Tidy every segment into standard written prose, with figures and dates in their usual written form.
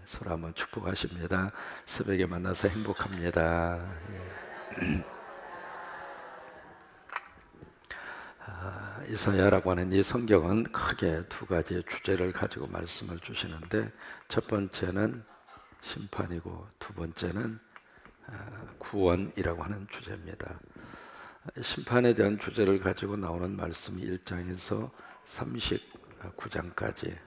서로 한번 축복하십니다. 새벽에 만나서 행복합니다. 이사야라고 하는 이 성경은 크게 두 가지의 주제를 가지고 말씀을 주시는데, 첫 번째는 심판이고 두 번째는 구원이라고 하는 주제입니다. 심판에 대한 주제를 가지고 나오는 말씀이 1장에서 39장까지,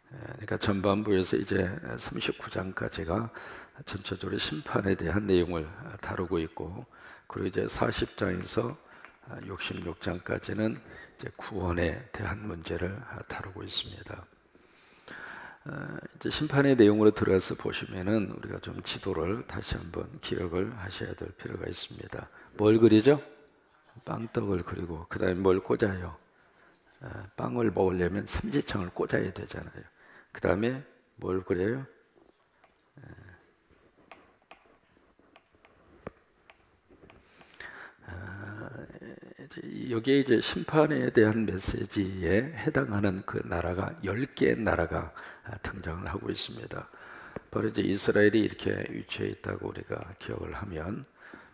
그러니까 전반부에서 이제 39장까지가 전체적으로 심판에 대한 내용을 다루고 있고, 그리고 이제 40장에서 66장까지는 이제 구원에 대한 문제를 다루고 있습니다. 이제 심판의 내용으로 들어가서 보시면은 우리가 좀 지도를 다시 한번 기억을 하셔야 될 필요가 있습니다. 뭘 그리죠? 빵떡을 그리고 그 다음에 뭘 꽂아요? 빵을 먹으려면 삼지창을 꽂아야 되잖아요. 그 다음에 뭘 그려요? 여기에 이제 심판에 대한 메시지에 해당하는 그 나라가 10개의 나라가 등장을 하고 있습니다. 바로 이제 이스라엘이 이렇게 위치해 있다고 우리가 기억을 하면,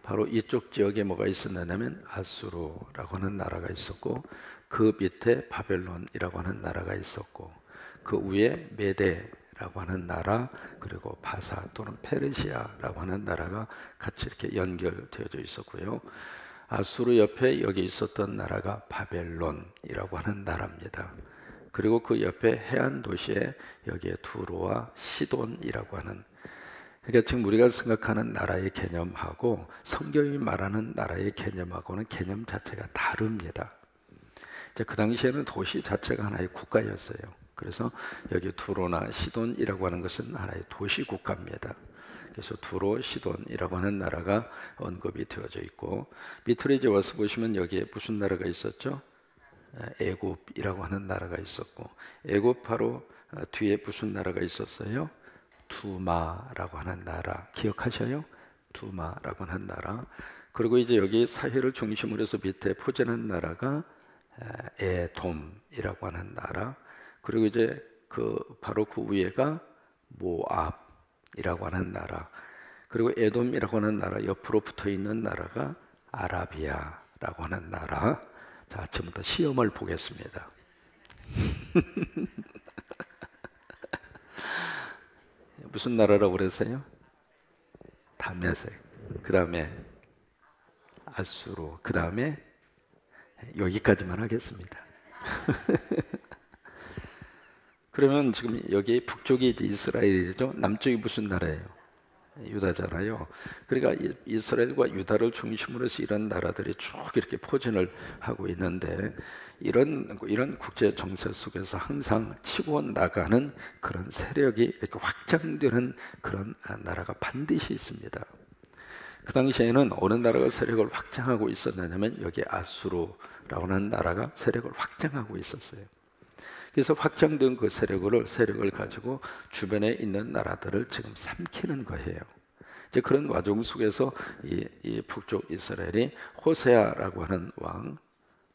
바로 이쪽 지역에 뭐가 있었느냐면 아수르라고 하는 나라가 있었고, 그 밑에 바벨론이라고 하는 나라가 있었고, 그 위에 메데라고 하는 나라, 그리고 바사 또는 페르시아라고 하는 나라가 같이 이렇게 연결되어져 있었고요. 아수르 옆에 여기 있었던 나라가 바벨론이라고 하는 나라입니다. 그리고 그 옆에 해안 도시에 여기에 두로와 시돈이라고 하는, 그러니까 지금 우리가 생각하는 나라의 개념하고 성경이 말하는 나라의 개념하고는 개념 자체가 다릅니다. 이제 그 당시에는 도시 자체가 하나의 국가였어요. 그래서 여기 두로나 시돈이라고 하는 것은 하나의 도시 국가입니다. 그래서 두로, 시돈이라고 하는 나라가 언급이 되어져 있고, 밑으로 이제 와서 보시면 여기에 무슨 나라가 있었죠? 애굽이라고 하는 나라가 있었고, 애굽 바로 뒤에 무슨 나라가 있었어요? 두마라고 하는 나라, 기억하셔요? 두마라고 하는 나라. 그리고 이제 여기 사해를 중심으로 해서 밑에 포진한 나라가 에돔이라고 하는 나라. 그리고 이제 바로 그 위에가 모압이라고 하는 나라. 그리고 에돔이라고 하는 나라 옆으로 붙어 있는 나라가 아라비아라고 하는 나라. 자, 지금부터 시험을 보겠습니다. 무슨 나라라고 그랬어요? 다메섹. 그 다음에 아수르. 그 다음에 여기까지만 하겠습니다. 그러면 지금 여기 북쪽이 이제 이스라엘이죠. 남쪽이 무슨 나라예요? 유다잖아요. 그러니까 이스라엘과 유다를 중심으로 해서 이런 나라들이 쭉 이렇게 포진을 하고 있는데, 이런 국제 정세 속에서 항상 치고 나가는 그런 세력이 이렇게 확장되는 그런 나라가 반드시 있습니다. 그 당시에는 어느 나라가 세력을 확장하고 있었느냐면 여기 아수르라고 하는 나라가 세력을 확장하고 있었어요. 그래서 확장된 그 세력을 가지고 주변에 있는 나라들을 지금 삼키는 거예요. 이제 그런 와중 속에서 이 북쪽 이스라엘이 호세아라고 하는 왕,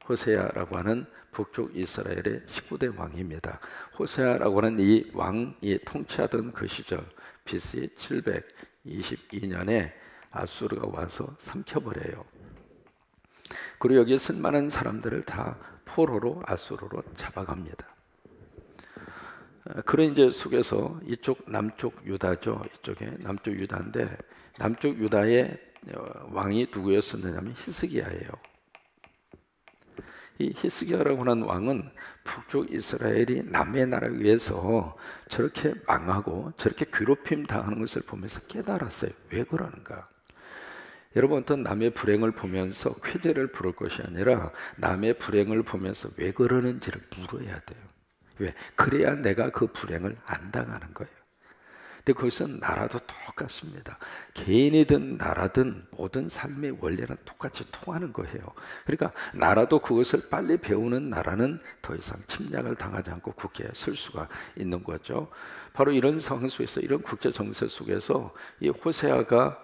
호세아라고 하는 북쪽 이스라엘의 19대 왕입니다. 호세아라고 하는 이 왕이 통치하던 그 시절 BC 722년에 아수르가 와서 삼켜버려요. 그리고 여기에 쓸만한 사람들을 다 포로로 아수르로 잡아갑니다. 그런 이제 속에서 이쪽 남쪽 유다죠. 이쪽에 남쪽 유다인데, 남쪽 유다의 왕이 누구였었느냐면 히스기야예요. 이 히스기야라고 하는 왕은 북쪽 이스라엘이 남의 나라에 의해서 저렇게 망하고 저렇게 괴롭힘 당하는 것을 보면서 깨달았어요. 왜 그러는가? 여러분, 어떤 남의 불행을 보면서 쾌재를 부를 것이 아니라 남의 불행을 보면서 왜 그러는지를 물어야 돼요. 왜? 그래야 내가 그 불행을 안 당하는 거예요. 근데 거기서 나라도 똑같습니다. 개인이든 나라든 모든 삶의 원리는 똑같이 통하는 거예요. 그러니까 나라도 그것을 빨리 배우는 나라는 더 이상 침략을 당하지 않고 굳게 설 수가 있는 거죠. 바로 이런 상황 속에서, 이런 국제 정세 속에서 이 호세아가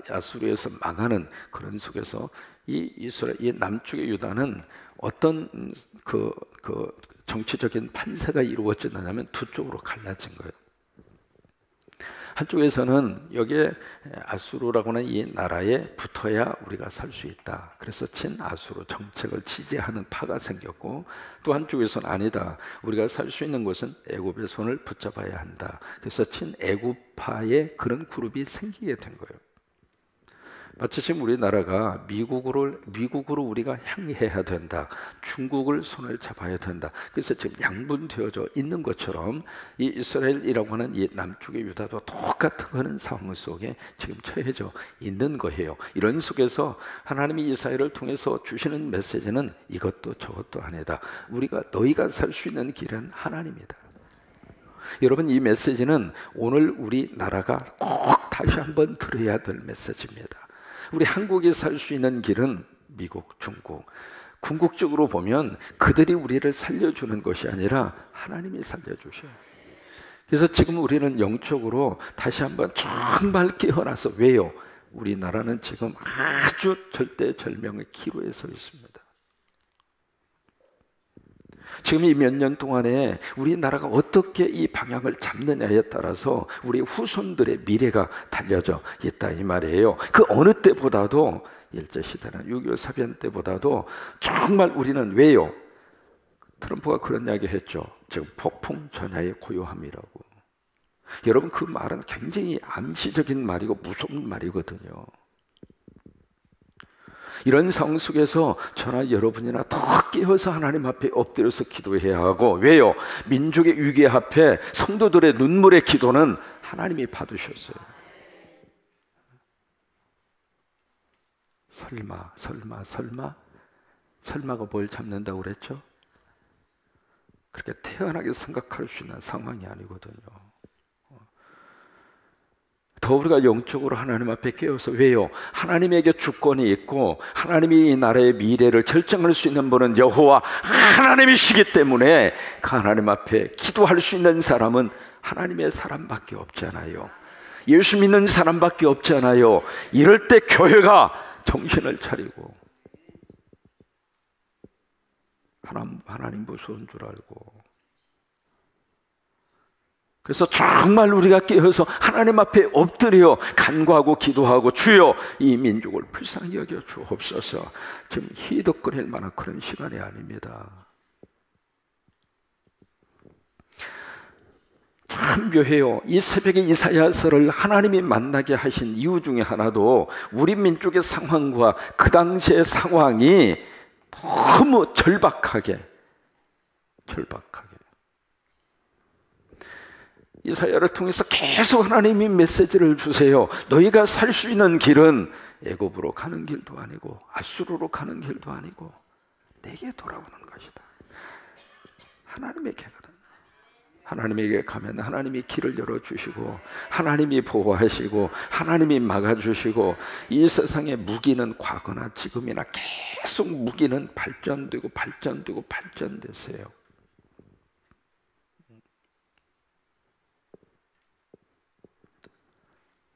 아수르에서 망하는 그런 속에서 이 남쪽의 유다는 어떤 그 정치적인 판세가 이루어졌느냐면 두 쪽으로 갈라진 거예요. 한쪽에서는 여기에 아수르라고 하는 이 나라에 붙어야 우리가 살 수 있다. 그래서 친아수르 정책을 지지하는 파가 생겼고, 또 한쪽에서는 아니다. 우리가 살 수 있는 곳은 애굽의 손을 붙잡아야 한다. 그래서 친애굽파의 그런 그룹이 생기게 된 거예요. 마치 지금 우리나라가 미국으로 우리가 향해야 된다. 중국을 손을 잡아야 된다. 그래서 지금 양분되어져 있는 것처럼 이 이스라엘이라고 하는 이 남쪽의 유다도 똑같은 그런 상황 속에 지금 처해져 있는 거예요. 이런 속에서 하나님이 이스라엘을 통해서 주시는 메시지는 이것도 저것도 아니다. 너희가 살 수 있는 길은 하나님이다. 여러분, 이 메시지는 오늘 우리나라가 꼭 다시 한번 들어야 될 메시지입니다. 우리 한국이 살 수 있는 길은 미국, 중국. 궁극적으로 보면 그들이 우리를 살려주는 것이 아니라 하나님이 살려주셔요. 그래서 지금 우리는 영적으로 다시 한번 정말 깨어나서, 왜요? 우리나라는 지금 아주 절대절명의 기로에 서 있습니다. 지금 이 몇 년 동안에 우리나라가 어떻게 이 방향을 잡느냐에 따라서 우리 후손들의 미래가 달려져 있다 이 말이에요. 그 어느 때보다도, 일제시대나 6.25 사변 때보다도 정말 우리는, 왜요? 트럼프가 그런 이야기 했죠. 지금 폭풍 전야의 고요함이라고. 여러분, 그 말은 굉장히 암시적인 말이고 무서운 말이거든요. 이런 상황 속에서 저나 여러분이나 더 깨어서 하나님 앞에 엎드려서 기도해야 하고, 왜요? 민족의 위기 앞에 성도들의 눈물의 기도는 하나님이 받으셨어요. 설마가 뭘 잡는다고 그랬죠? 그렇게 태연하게 생각할 수 있는 상황이 아니거든요. 더 우리가 영적으로 하나님 앞에 깨어서, 왜요? 하나님에게 주권이 있고 하나님이 이 나라의 미래를 결정할 수 있는 분은 여호와 하나님이시기 때문에 그 하나님 앞에 기도할 수 있는 사람은 하나님의 사람밖에 없잖아요. 예수 믿는 사람밖에 없잖아요. 이럴 때 교회가 정신을 차리고, 하나님 무서운 줄 알고, 그래서 정말 우리가 깨어서 하나님 앞에 엎드려 간구하고 기도하고, 주여 이 민족을 불쌍히 여겨 주옵소서. 지금 희덕거릴 만한 그런 시간이 아닙니다. 참 묘해요. 이 새벽에 이사야서를 하나님이 만나게 하신 이유 중에 하나도 우리 민족의 상황과 그 당시의 상황이 너무 절박하게 이사야를 통해서 계속 하나님이 메시지를 주세요. 너희가 살 수 있는 길은 애굽으로 가는 길도 아니고 아수르로 가는 길도 아니고 내게 돌아오는 것이다. 하나님에게거든. 하나님에게 가면 하나님이 길을 열어주시고 하나님이 보호하시고 하나님이 막아주시고, 이 세상의 무기는 과거나 지금이나 계속 무기는 발전되고 발전되세요.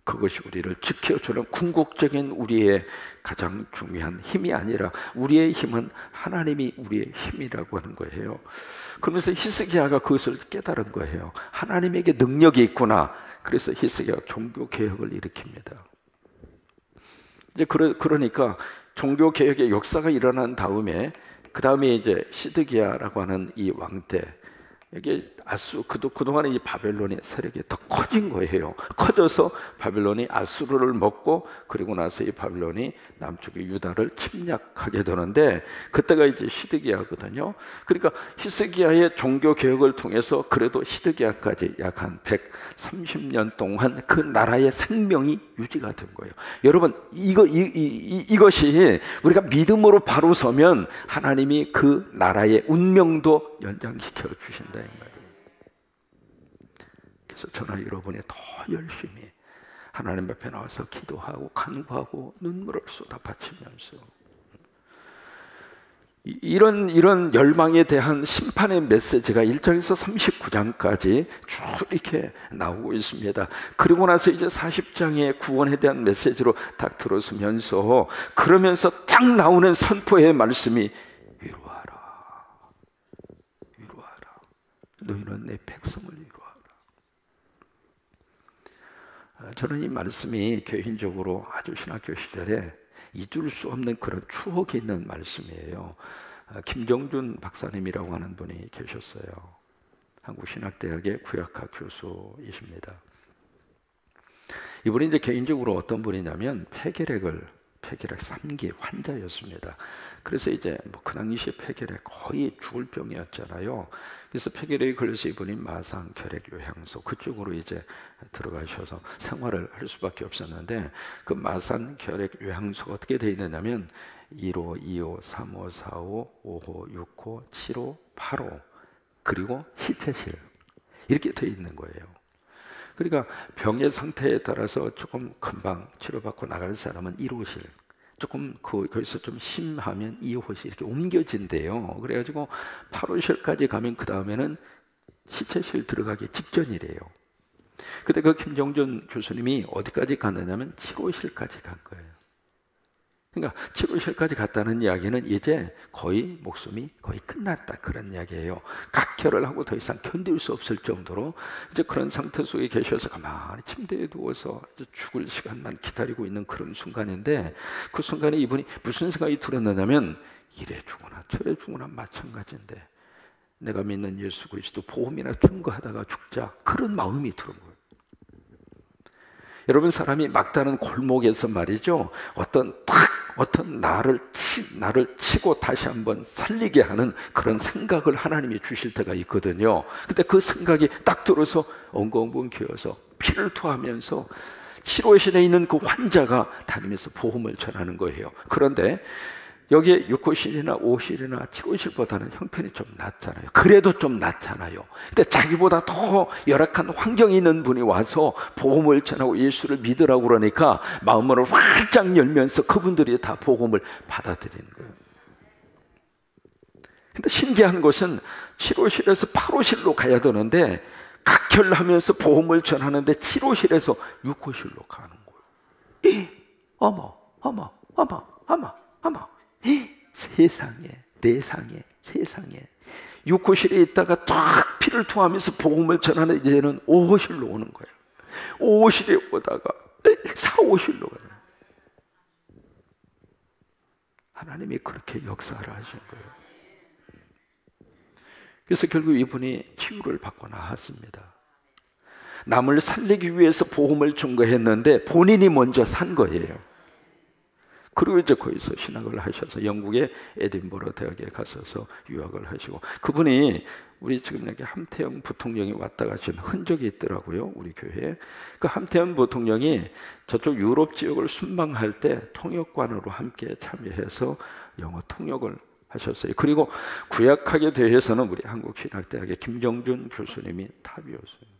그것이 우리를 지켜주는 궁극적인 우리의 가장 중요한 힘이 아니라, 우리의 힘은 하나님이 우리의 힘이라고 하는 거예요. 그러면서 히스기야가 그것을 깨달은 거예요. 하나님에게 능력이 있구나. 그래서 히스기야가 종교개혁을 일으킵니다. 이제 그러니까 종교개혁의 역사가 일어난 다음에, 그 다음에 이제 시드기야라고 하는 이 왕 때, 이게 그동안에 이 바벨론의 세력이 더 커진 거예요. 커져서 바벨론이 아수르를 먹고, 그리고 나서 이 바벨론이 남쪽의 유다를 침략하게 되는데, 그때가 이제 시드기야거든요. 그러니까 히스기야의 종교 개혁을 통해서 그래도 시드기야까지 약 한 130년 동안 그 나라의 생명이 유지가 된 거예요. 여러분, 이것이 우리가 믿음으로 바로 서면 하나님이 그 나라의 운명도 연장시켜 주신다. 그래서 저나 여러분이 더 열심히 하나님 앞에 나와서 기도하고 간구하고 눈물을 쏟아 바치면서, 이런 열망에 대한 심판의 메시지가 1장에서 39장까지 쭉 이렇게 나오고 있습니다. 그리고 나서 이제 40장의 구원에 대한 메시지로 딱 들어서면서, 그러면서 딱 나오는 선포의 말씀이 위로하라. 너희는 내 백성을 위로하라. 저는 이 말씀이 개인적으로 아주 신학교 시절에 잊을 수 없는 그런 추억이 있는 말씀이에요. 김정준 박사님이라고 하는 분이 계셨어요. 한국신학대학의 구약학 교수이십니다. 이분이 이제 개인적으로 어떤 분이냐면 폐결핵 3기 환자였습니다. 그래서 이제 그 당시 폐결핵 거의 죽을 병이었잖아요. 그래서 폐결핵에 걸려서 이분이 마산결핵요양소 그쪽으로 이제 들어가셔서 생활을 할 수밖에 없었는데, 그 마산결핵요양소가 어떻게 되어 있느냐면 1호, 2호, 3호, 4호, 5호, 6호, 7호, 8호 그리고 시체실 이렇게 되어 있는 거예요. 그러니까 병의 상태에 따라서 조금 금방 치료받고 나갈 사람은 1호실, 조금 거기서 좀 심하면 2호실 이렇게 옮겨진대요. 그래가지고 8호실까지 가면 그 다음에는 시체실 들어가기 직전이래요. 그때 그 김정준 교수님이 어디까지 갔느냐면 7호실까지 간 거예요. 그러니까 7호실까지 갔다는 이야기는 이제 거의 목숨이 거의 끝났다 그런 이야기예요. 각혈을 하고 더 이상 견딜 수 없을 정도로 이제 그런 상태 속에 계셔서 가만히 침대에 누워서 이제 죽을 시간만 기다리고 있는 그런 순간인데, 그 순간에 이분이 무슨 생각이 들었느냐면 이래 죽으나 저래 죽으나 마찬가지인데 내가 믿는 예수 그리스도 복음이나 증거하다가 죽자, 그런 마음이 들은 거예요. 여러분, 사람이 막다른 골목에서 말이죠, 어떤 나를 치고 다시 한번 살리게 하는 그런 생각을 하나님이 주실 때가 있거든요. 근데 그 생각이 딱 들어서 엉엉엉 기어서 피를 토하면서 치료실에 있는 그 환자가 다니면서 복음을 전하는 거예요. 그런데 여기에 6호실이나 5호실이나 7호실보다는 형편이 좀 낫잖아요. 그래도 좀 낫잖아요. 근데 자기보다 더 열악한 환경이 있는 분이 와서 복음을 전하고 예수를 믿으라고 그러니까 마음을 활짝 열면서 그분들이 다 복음을 받아들이는 거예요. 근데 신기한 것은 7호실에서 8호실로 가야 되는데 각혈하면서 복음을 전하는데 7호실에서 6호실로 가는 거예요. 어머 세상에 6호실에 있다가 쫙 피를 토하면서 복음을 전하는 이제는 5호실로 오는 거예요. 5호실에 오다가 4호실로 가요. 하나님이 그렇게 역사를 하신 거예요. 그래서 결국 이분이 치유를 받고 나왔습니다. 남을 살리기 위해서 복음을 증거했는데 본인이 먼저 산 거예요. 그리고 이제 거기서 신학을 하셔서 영국의 에딘버러 대학에 가셔서 유학을 하시고, 그분이 우리 지금 여기 함태영 부통령이 왔다 가신 흔적이 있더라고요, 우리 교회에. 그 함태영 부통령이 저쪽 유럽 지역을 순방할 때 통역관으로 함께 참여해서 영어 통역을 하셨어요. 그리고 구약학에 대해서는 우리 한국신학대학의 김정준 교수님이 탑이었어요.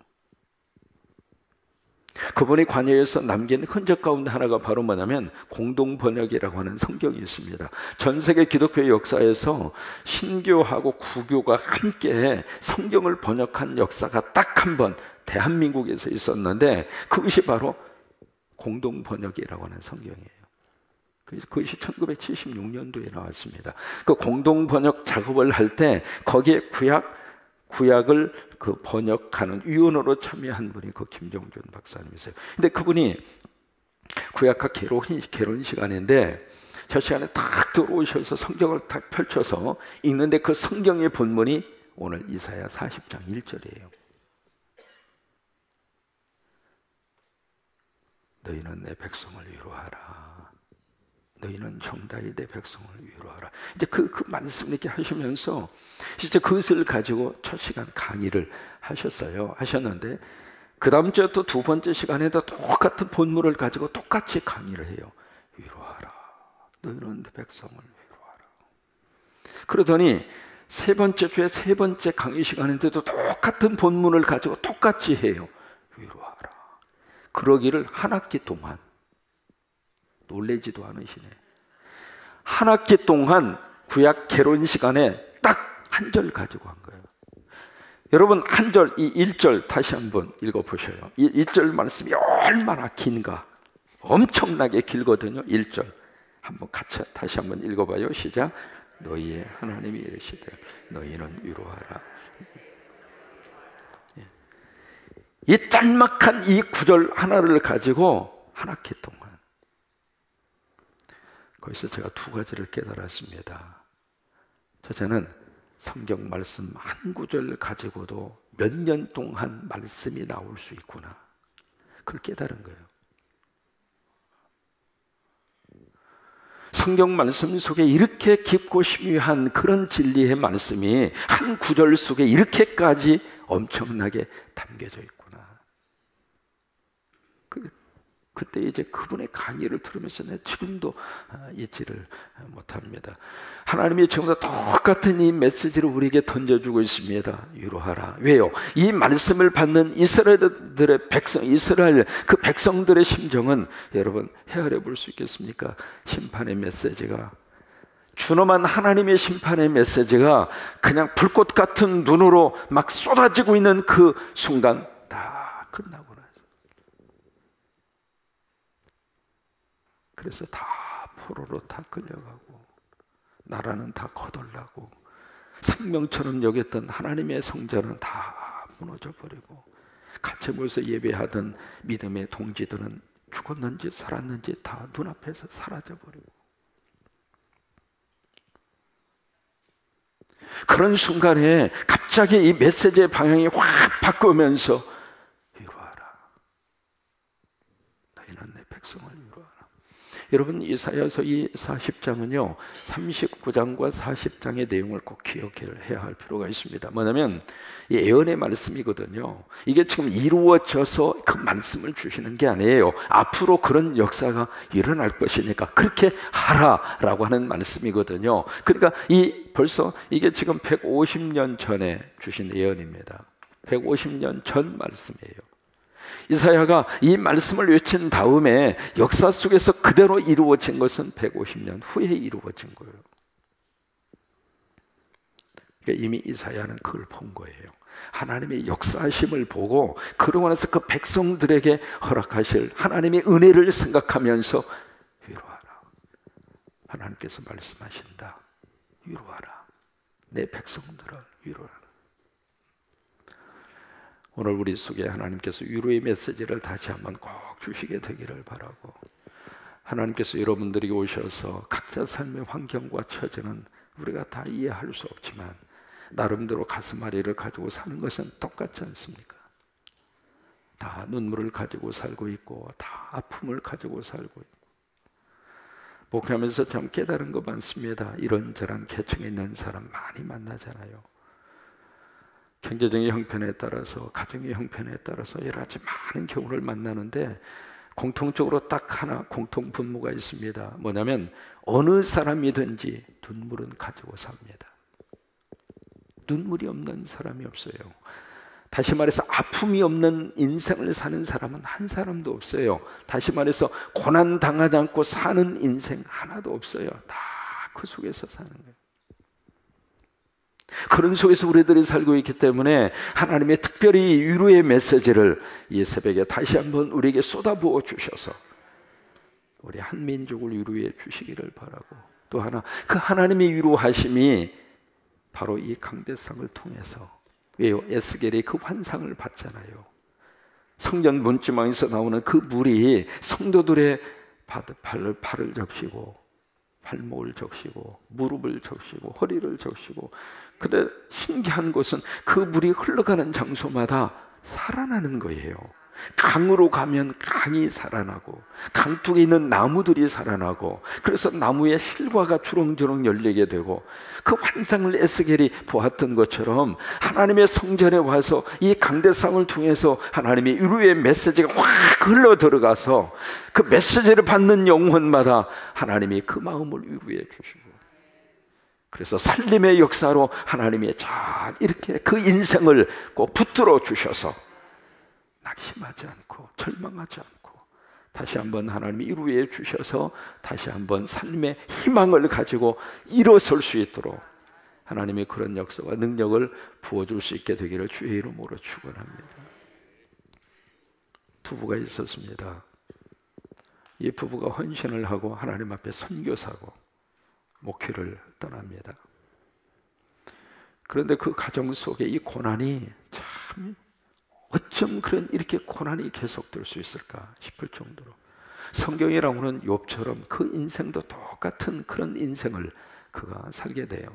그분이 관여해서 남긴 흔적 가운데 하나가 바로 뭐냐면 공동번역이라고 하는 성경이 있습니다. 전 세계 기독교의 역사에서 신교하고 구교가 함께 성경을 번역한 역사가 딱 한 번 대한민국에서 있었는데, 그것이 바로 공동번역이라고 하는 성경이에요. 그것이 1976년도에 나왔습니다. 그 공동번역 작업을 할 때 거기에 구약을 그 번역하는 위원으로 참여한 분이 그 김정준 박사님이세요. 근데 그분이 구약학 개론 시간인데 저 시간에 딱 들어오셔서 성경을 딱 펼쳐서 읽는데 그 성경의 본문이 오늘 이사야 40장 1절이에요. 너희는 내 백성을 위로하라. 너희는 정다이 내 백성을 위로하라. 이제 그 말씀 이렇게 하시면서 진짜 그것을 가지고 첫 시간 강의를 하셨는데, 그 다음 주에 또 두 번째 시간에도 똑같은 본문을 가지고 똑같이 강의를 해요. 위로하라. 너희는 내 백성을 위로하라. 그러더니 세 번째 주에 세 번째 강의 시간인데도 똑같은 본문을 가지고 똑같이 해요. 위로하라. 그러기를 한 학기 동안, 놀래지도 않으시네, 한 학기 동안 구약 개론 시간에 딱 한 절 가지고 한 거예요. 여러분, 한 절, 이 1절 다시 한번 읽어보셔요. 이 1절 말씀이 얼마나 긴가. 엄청나게 길거든요. 1절 한번 같이 다시 한번 읽어봐요. 시작. 너희의 하나님이 이르시되 너희는 위로하라. 이 짤막한 이 구절 하나를 가지고 한 학기 동안, 거기서 제가 두 가지를 깨달았습니다. 첫째는 성경 말씀 한 구절 가지고도 몇 년 동안 말씀이 나올 수 있구나, 그걸 깨달은 거예요. 성경 말씀 속에 이렇게 깊고 심유한 그런 진리의 말씀이 한 구절 속에 이렇게까지 엄청나게 담겨져 있구나. 그때 이제 그분의 강의를 들으면서 내 지금도 잊지를 못합니다. 하나님이 지금도 똑같은 이 메시지를 우리에게 던져주고 있습니다. 위로하라. 왜요? 이 말씀을 받는 이스라엘들의 백성, 이스라엘 그 백성들의 심정은 여러분 헤아려 볼 수 있겠습니까? 심판의 메시지가, 준엄한 하나님의 심판의 메시지가 그냥 불꽃 같은 눈으로 막 쏟아지고 있는 그 순간 다 끝나고, 그래서 다 포로로 다 끌려가고, 나라는 다 거덜나고, 생명처럼 여겼던 하나님의 성전은 다 무너져 버리고, 같이 모여서 예배하던 믿음의 동지들은 죽었는지 살았는지 다 눈앞에서 사라져 버리고, 그런 순간에 갑자기 이 메시지의 방향이 확 바꾸면서 위로하라. 너희는 내 백성을 위로하라. 여러분, 이사야서 이 40장은요 39장과 40장의 내용을 꼭 기억해야 할 필요가 있습니다. 뭐냐면 이 예언의 말씀이거든요. 이게 지금 이루어져서 그 말씀을 주시는 게 아니에요. 앞으로 그런 역사가 일어날 것이니까 그렇게 하라라고 하는 말씀이거든요. 그러니까 벌써 이게 지금 150년 전에 주신 예언입니다. 150년 전 말씀이에요. 이사야가 이 말씀을 외친 다음에 역사 속에서 그대로 이루어진 것은 150년 후에 이루어진 거예요. 그러니까 이미 이사야는 그걸 본 거예요. 하나님의 역사하심을 보고 그러고 나서 그 백성들에게 허락하실 하나님의 은혜를 생각하면서 위로하라. 하나님께서 말씀하신다. 위로하라. 내 백성들을 위로하라. 오늘 우리 속에 하나님께서 위로의 메시지를 다시 한번 꼭 주시게 되기를 바라고, 하나님께서 여러분들에게 오셔서 각자 삶의 환경과 처지는 우리가 다 이해할 수 없지만 나름대로 가슴앓이를 가지고 사는 것은 똑같지 않습니까? 다 눈물을 가지고 살고 있고 다 아픔을 가지고 살고 있고, 목회하면서 참 깨달은 거 많습니다. 이런저런 계층에 있는 사람 많이 만나잖아요. 경제적인 형편에 따라서, 가정의 형편에 따라서 여러 가지 많은 경우를 만나는데 공통적으로 딱 하나 공통 분모가 있습니다. 뭐냐면 어느 사람이든지 눈물은 가지고 삽니다. 눈물이 없는 사람이 없어요. 다시 말해서 아픔이 없는 인생을 사는 사람은 한 사람도 없어요. 다시 말해서 고난 당하지 않고 사는 인생 하나도 없어요. 다 그 속에서 사는 거예요. 그런 속에서 우리들이 살고 있기 때문에 하나님의 특별히 위로의 메시지를 이 새벽에 다시 한번 우리에게 쏟아부어 주셔서 우리 한민족을 위로해 주시기를 바라고, 또 하나 그 하나님의 위로하심이 바로 이 강대상을 통해서, 왜요? 에스겔이 그 환상을 봤잖아요. 성전 문지방에서 나오는 그 물이 성도들의 발을 적시고 발목을 적시고 무릎을 적시고 허리를 적시고, 근데 신기한 것은 그 물이 흘러가는 장소마다 살아나는 거예요. 강으로 가면 강이 살아나고 강둑에 있는 나무들이 살아나고, 그래서 나무에 실과가 주렁주렁 열리게 되고, 그 환상을 에스겔이 보았던 것처럼 하나님의 성전에 와서 이 강대상을 통해서 하나님의 위로의 메시지가 확 흘러 들어가서 그 메시지를 받는 영혼마다 하나님이 그 마음을 위로해 주시고, 그래서 살림의 역사로 하나님이 잘 이렇게 그 인생을 꼭 붙들어 주셔서 낙심하지 않고 절망하지 않고 다시 한번 하나님이 위로해 주셔서 다시 한번 삶의 희망을 가지고 일어설 수 있도록 하나님이 그런 역사와 능력을 부어줄 수 있게 되기를 주의 이름으로 축원합니다. 부부가 있었습니다. 이 부부가 헌신을 하고 하나님 앞에 선교사고 목회를 떠납니다. 그런데 그 가정 속에 이 고난이 참 어쩜 그런 이렇게 고난이 계속될 수 있을까 싶을 정도로 성경이라고는 욥처럼 그 인생도 똑같은 그런 인생을 그가 살게 돼요.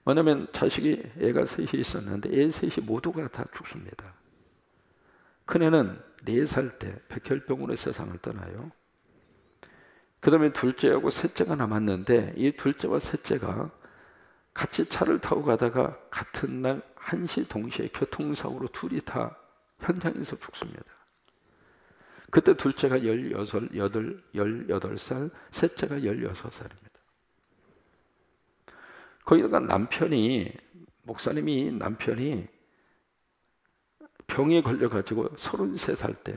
왜냐하면 자식이 애가 셋이 있었는데 애 셋이 모두가 다 죽습니다. 큰애는 4살 때 백혈병으로 세상을 떠나요. 그 다음에 둘째하고 셋째가 남았는데 이 둘째와 셋째가 같이 차를 타고 가다가 같은 날 1시 동시에 교통사고로 둘이 다 현장에서 죽습니다. 그때 둘째가 18살, 셋째가 16살입니다. 거기다가 남편이 병에 걸려가지고 33살 때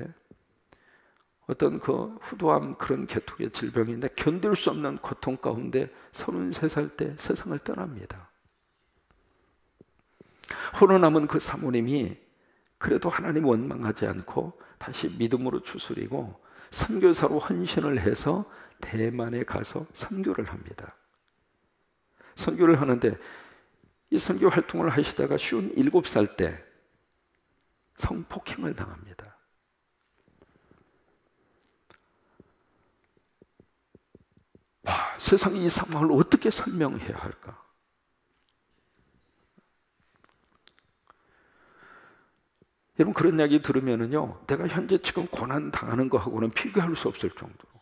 어떤 그 후두암 그런 계통의 질병인데 견딜 수 없는 고통 가운데 33살 때 세상을 떠납니다. 홀로 남은 그 사모님이 그래도 하나님 원망하지 않고 다시 믿음으로 추스리고 선교사로 헌신을 해서 대만에 가서 선교를 합니다. 선교를 하는데 이 선교 활동을 하시다가 57살 때 성폭행을 당합니다. 와, 세상이 이 상황을 어떻게 설명해야 할까? 여러분, 그런 이야기 들으면은요, 내가 현재 지금 고난 당하는 거하고는 비교할 수 없을 정도로.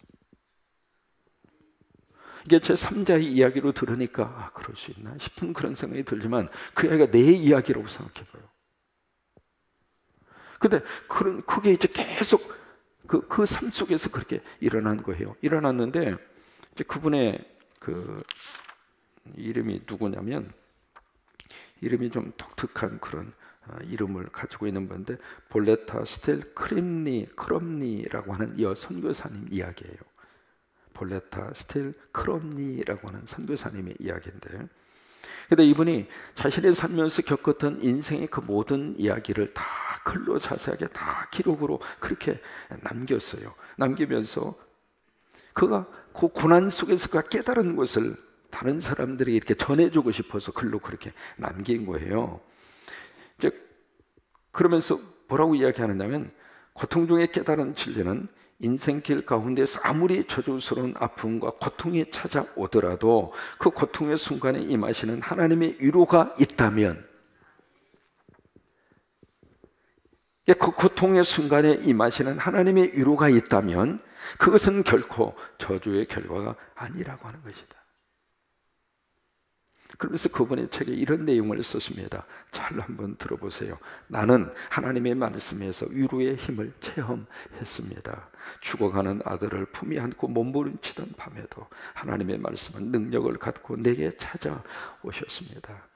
이게 제 3자의 이야기로 들으니까, 아, 그럴 수 있나 싶은 그런 생각이 들지만, 그 이야기가 내 이야기라고 생각해봐요. 근데 그게 이제 계속 그 삶 속에서 그렇게 일어난 거예요. 일어났는데, 이제 그분의 그 이름이 누구냐면, 이름이 좀 독특한 그런 이름을 가지고 있는 분인데 볼레타 스텔 크롬니라고 하는 여 선교사님 이야기예요. 볼레타 스텔 크롬니라고 하는 선교사님의 이야기인데, 근데 이분이 자신이 살면서 겪었던 인생의 그 모든 이야기를 다 글로 자세하게 다 기록으로 그렇게 남겼어요. 남기면서 그가 그 고난 속에서 그가 깨달은 것을 다른 사람들에게 이렇게 전해주고 싶어서 글로 그렇게 남긴 거예요. 이제 그러면서 뭐라고 이야기하느냐면, 고통 중에 깨달은 진리는 인생길 가운데서 아무리 저주스러운 아픔과 고통이 찾아오더라도 그 고통의 순간에 임하시는 하나님의 위로가 있다면, 그 고통의 순간에 임하시는 하나님의 위로가 있다면 그것은 결코 저주의 결과가 아니라고 하는 것이다. 그러면서 그분의 책에 이런 내용을 썼습니다. 잘 한번 들어보세요. 나는 하나님의 말씀에서 위로의 힘을 체험했습니다. 죽어가는 아들을 품에 안고 몸부림치던 밤에도 하나님의 말씀은 능력을 갖고 내게 찾아오셨습니다.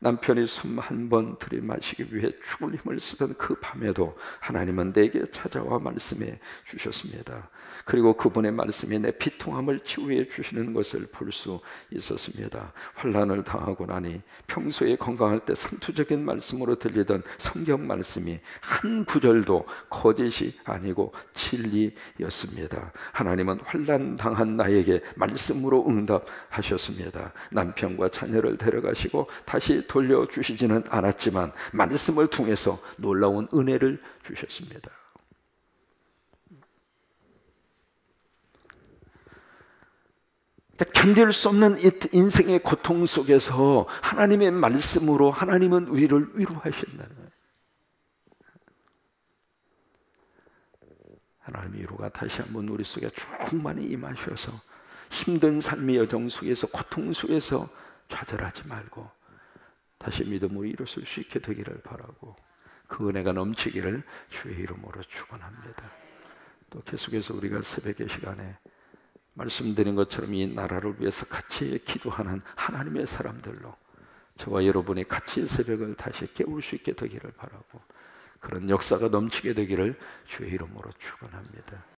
남편이 숨 한 번 들이마시기 위해 죽을 힘을 쓰던 그 밤에도 하나님은 내게 찾아와 말씀해 주셨습니다. 그리고 그분의 말씀이 내 비통함을 치유해 주시는 것을 볼 수 있었습니다. 환난을 당하고 나니 평소에 건강할 때 상투적인 말씀으로 들리던 성경 말씀이 한 구절도 거짓이 아니고 진리였습니다. 하나님은 환난 당한 나에게 말씀으로 응답하셨습니다. 남편과 자녀를 데려가시고 다시 돌려주시지는 않았지만 말씀을 통해서 놀라운 은혜를 주셨습니다. 견딜 수 없는 인생의 고통 속에서 하나님의 말씀으로 하나님은 우리를 위로하신다는 거예요. 하나님의 위로가 다시 한번 우리 속에 충만히 임하셔서 힘든 삶의 여정 속에서 고통 속에서 좌절하지 말고 다시 믿음으로 일어설 수 있게 되기를 바라고, 그 은혜가 넘치기를 주의 이름으로 축원합니다. 또 계속해서 우리가 새벽의 시간에 말씀드린 것처럼 이 나라를 위해서 같이 기도하는 하나님의 사람들로 저와 여러분이 같이 새벽을 다시 깨울 수 있게 되기를 바라고, 그런 역사가 넘치게 되기를 주의 이름으로 축원합니다.